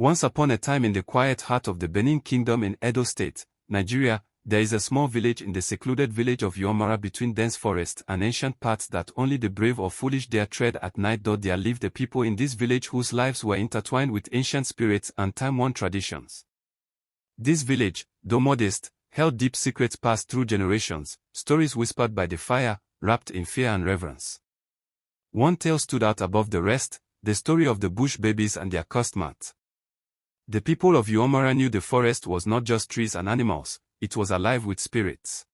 Once upon a time in the quiet heart of the Benin Kingdom in Edo State, Nigeria, there is a small village in the secluded village of Yomara between dense forests and ancient paths that only the brave or foolish dare tread at night. There lived a people in this village whose lives were intertwined with ancient spirits and time-worn traditions. This village, though modest, held deep secrets passed through generations, stories whispered by the fire, wrapped in fear and reverence. One tale stood out above the rest, the story of the bush babies and their cursed mat. The people of Yomara knew the forest was not just trees and animals, it was alive with spirits.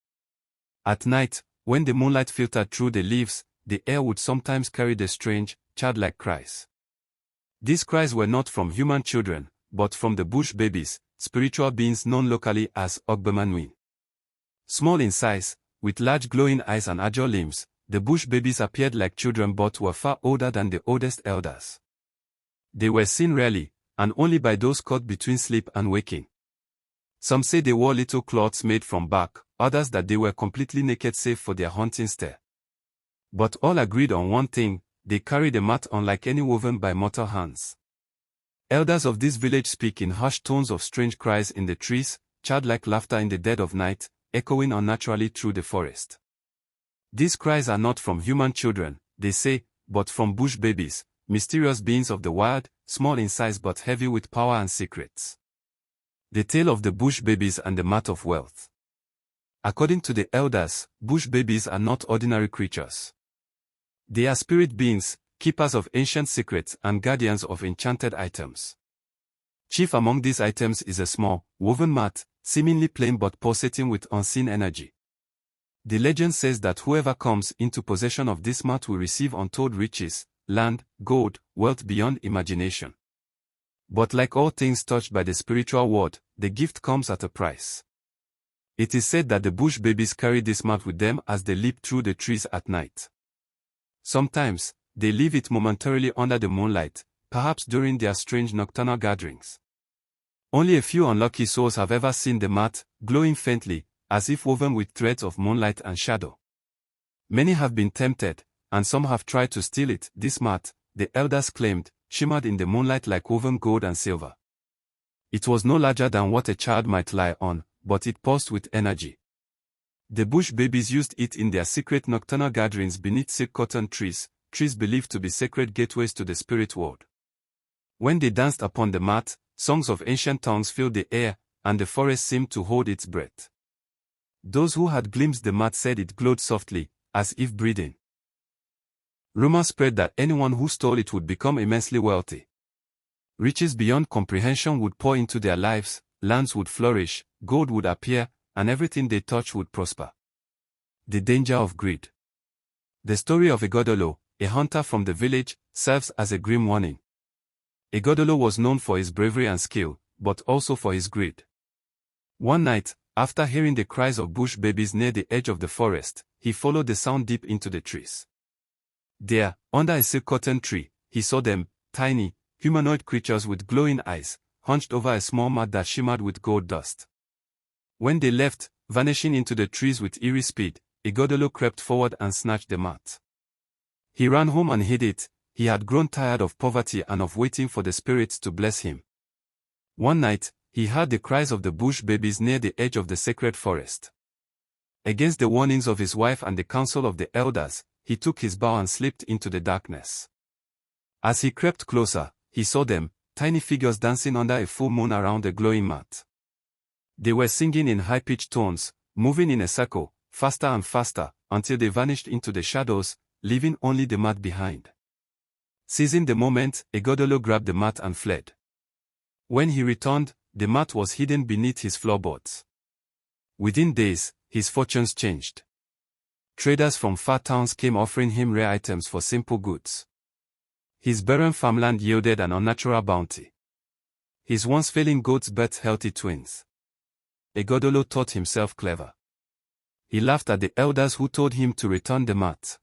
At night, when the moonlight filtered through the leaves, the air would sometimes carry the strange, childlike cries. These cries were not from human children, but from the bush babies, spiritual beings known locally as ogbemanui. Small in size, with large glowing eyes and agile limbs, the bush babies appeared like children but were far older than the oldest elders. They were seen rarely, and only by those caught between sleep and waking. Some say they wore little cloths made from bark, others that they were completely naked save for their hunting stare. But all agreed on one thing, they carried a mat unlike any woven by mortal hands. Elders of this village speak in hushed tones of strange cries in the trees, childlike laughter in the dead of night, echoing unnaturally through the forest. These cries are not from human children, they say, but from bush babies, mysterious beings of the wild, small in size but heavy with power and secrets. The tale of the bush babies and the mat of wealth. According to the elders, bush babies are not ordinary creatures. They are spirit beings, keepers of ancient secrets and guardians of enchanted items. Chief among these items is a small, woven mat, seemingly plain but pulsating with unseen energy. The legend says that whoever comes into possession of this mat will receive untold riches, land, gold, wealth beyond imagination. But like all things touched by the spiritual world, the gift comes at a price. It is said that the bush babies carry this mat with them as they leap through the trees at night. Sometimes, they leave it momentarily under the moonlight, perhaps during their strange nocturnal gatherings. Only a few unlucky souls have ever seen the mat, glowing faintly, as if woven with threads of moonlight and shadow. Many have been tempted, and some have tried to steal it. This mat, the elders claimed, shimmered in the moonlight like woven gold and silver. It was no larger than what a child might lie on, but it pulsed with energy. The bush babies used it in their secret nocturnal gatherings beneath silk cotton trees, trees believed to be sacred gateways to the spirit world. When they danced upon the mat, songs of ancient tongues filled the air, and the forest seemed to hold its breath. Those who had glimpsed the mat said it glowed softly, as if breathing. Rumors spread that anyone who stole it would become immensely wealthy. Riches beyond comprehension would pour into their lives, lands would flourish, gold would appear, and everything they touched would prosper. The danger of greed. The story of Ighodalo, a hunter from the village, serves as a grim warning. Ighodalo was known for his bravery and skill, but also for his greed. One night, after hearing the cries of bush babies near the edge of the forest, he followed the sound deep into the trees. There, under a silk cotton tree, he saw them, tiny, humanoid creatures with glowing eyes, hunched over a small mat that shimmered with gold dust. When they left, vanishing into the trees with eerie speed, Ighodalo crept forward and snatched the mat. He ran home and hid it. He had grown tired of poverty and of waiting for the spirits to bless him. One night, he heard the cries of the bush babies near the edge of the sacred forest. Against the warnings of his wife and the counsel of the elders, he took his bow and slipped into the darkness. As he crept closer, he saw them, tiny figures dancing under a full moon around the glowing mat. They were singing in high-pitched tones, moving in a circle, faster and faster, until they vanished into the shadows, leaving only the mat behind. Seizing the moment, Ighodalo grabbed the mat and fled. When he returned, the mat was hidden beneath his floorboards. Within days, his fortunes changed. Traders from far towns came offering him rare items for simple goods. His barren farmland yielded an unnatural bounty. His once failing goats birthed healthy twins. Ighodalo thought himself clever. He laughed at the elders who told him to return the mat.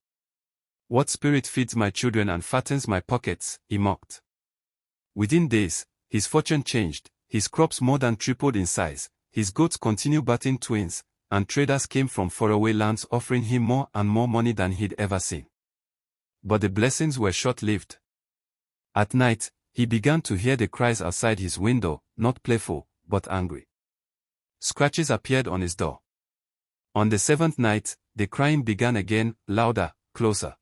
"What spirit feeds my children and fattens my pockets?" he mocked. Within days, his fortune changed, his crops more than tripled in size, his goats continued birthing twins, and traders came from faraway lands offering him more and more money than he'd ever seen. But the blessings were short-lived. At night, He began to hear the cries outside his window, not playful, but angry. Scratches appeared on his door. On the 7th night, the crying began again, louder, closer.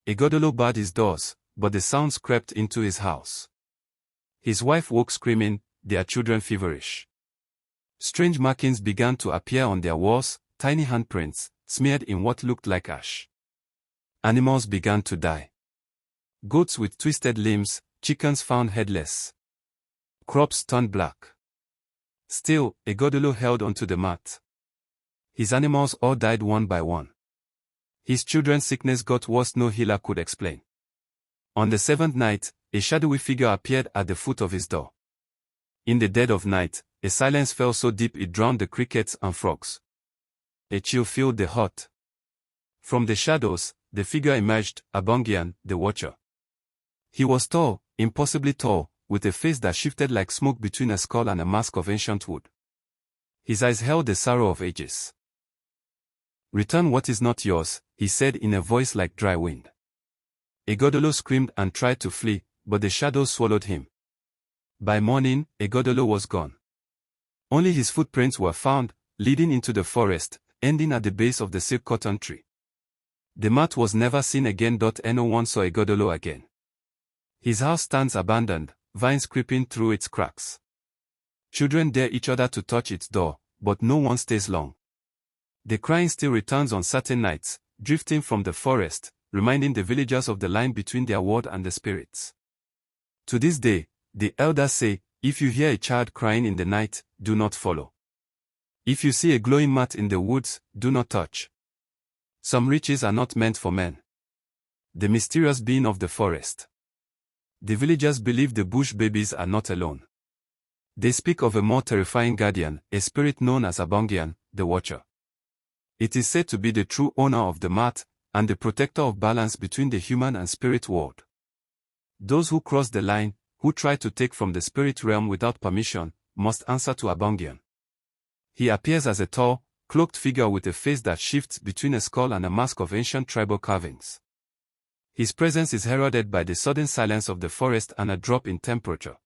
Ighodalo barred his doors, but the sounds crept into his house. His wife woke screaming, their children feverish. Strange markings began to appear on their walls, tiny handprints, smeared in what looked like ash. Animals began to die. Goats with twisted limbs, chickens found headless. Crops turned black. Still, ighodalo held onto the mat. His animals all died one by one. His children's sickness got worse no healer could explain. On the 7th night, a shadowy figure appeared at the foot of his door. In the dead of night, a silence fell so deep it drowned the crickets and frogs. A chill filled the hut. From the shadows, the figure emerged, Abangian, the watcher. He was tall, impossibly tall, with a face that shifted like smoke between a skull and a mask of ancient wood. His eyes held the sorrow of ages. "Return what is not yours," he said in a voice like dry wind. Ighodalo screamed and tried to flee, but the shadows swallowed him. By morning, ighodalo was gone. Only his footprints were found, leading into the forest, ending at the base of the silk cotton tree. The mat was never seen again. No one saw ighodalo again. His house stands abandoned, vines creeping through its cracks. Children dare each other to touch its door, but no one stays long. The crying still returns on certain nights, drifting from the forest, reminding the villagers of the line between their world and the spirits. To this day, the elders say, if you hear a child crying in the night, do not follow. If you see a glowing mat in the woods, do not touch. Some riches are not meant for men. The mysterious being of the forest. The villagers believe the bush babies are not alone. They speak of a more terrifying guardian, a spirit known as Abangian, the watcher. It is said to be the true owner of the mat, and the protector of balance between the human and spirit world. Those who cross the line, who try to take from the spirit realm without permission, must answer to Abangian. He appears as a tall, cloaked figure with a face that shifts between a skull and a mask of ancient tribal carvings. His presence is heralded by the sudden silence of the forest and a drop in temperature.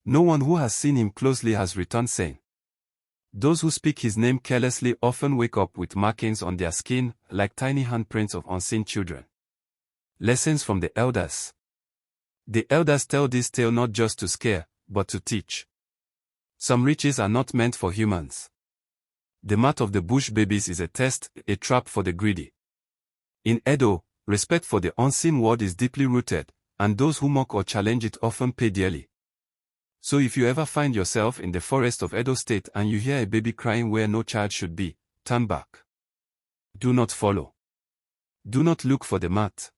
No one who has seen him closely has returned sane. Those who speak his name carelessly often wake up with markings on their skin, like tiny handprints of unseen children. Lessons from the elders. The elders tell this tale not just to scare, but to teach. Some riches are not meant for humans. The mat of the bush babies is a test, a trap for the greedy. In Edo, respect for the unseen world is deeply rooted, and those who mock or challenge it often pay dearly. So if you ever find yourself in the forest of Edo State and you hear a baby crying where no child should be, turn back. Do not follow. Do not look for the mat.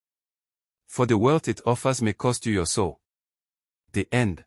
For the wealth it offers may cost you your soul. The end.